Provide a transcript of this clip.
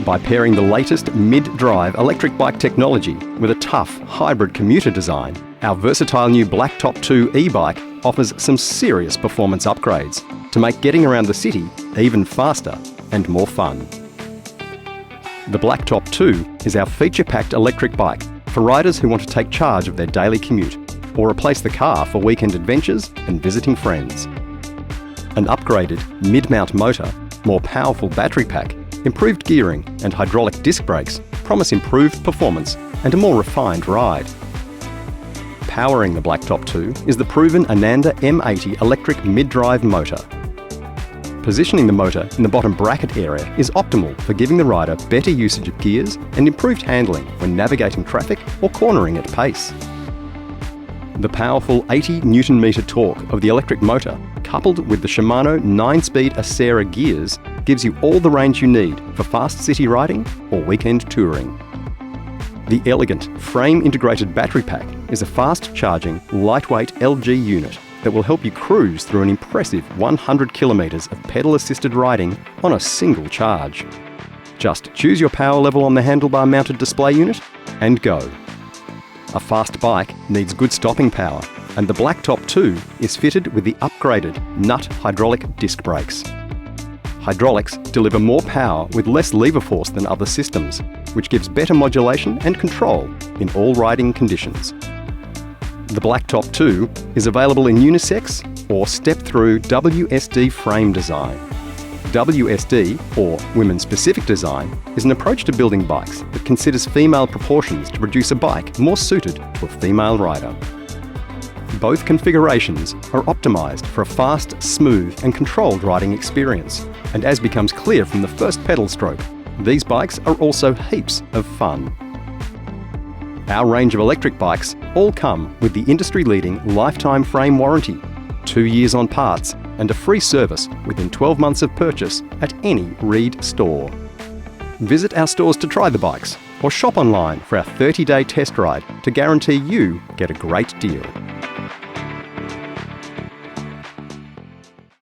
By pairing the latest mid-drive electric bike technology with a tough hybrid commuter design, our versatile new Blacktop 2 e-bike offers some serious performance upgrades to make getting around the city even faster and more fun. The Blacktop 2 is our feature-packed electric bike for riders who want to take charge of their daily commute or replace the car for weekend adventures and visiting friends. An upgraded mid-mount motor, more powerful battery pack, improved gearing and hydraulic disc brakes promise improved performance and a more refined ride. Powering the Blacktop 2 is the proven Ananda M80 electric mid-drive motor. Positioning the motor in the bottom bracket area is optimal for giving the rider better usage of gears and improved handling when navigating traffic or cornering at pace. The powerful 80 Newton Metre torque of the electric motor, coupled with the Shimano 9-speed Acera gears, gives you all the range you need for fast city riding or weekend touring. The elegant frame-integrated battery pack is a fast-charging, lightweight LG unit that will help you cruise through an impressive 100 kilometres of pedal-assisted riding on a single charge. Just choose your power level on the handlebar-mounted display unit and go. A fast bike needs good stopping power, and the Blacktop 2 is fitted with the upgraded nut hydraulic disc brakes. Hydraulics deliver more power with less lever force than other systems, which gives better modulation and control in all riding conditions. The Blacktop 2 is available in unisex or step-through WSD frame design. WSD, or women-specific design, is an approach to building bikes that considers female proportions to produce a bike more suited to a female rider. Both configurations are optimised for a fast, smooth and controlled riding experience, and as becomes clear from the first pedal stroke, these bikes are also heaps of fun. Our range of electric bikes all come with the industry-leading lifetime frame warranty, 2 years on parts and a free service within 12 months of purchase at any Reid store. Visit our stores to try the bikes or shop online for our 30-day test ride to guarantee you get a great deal.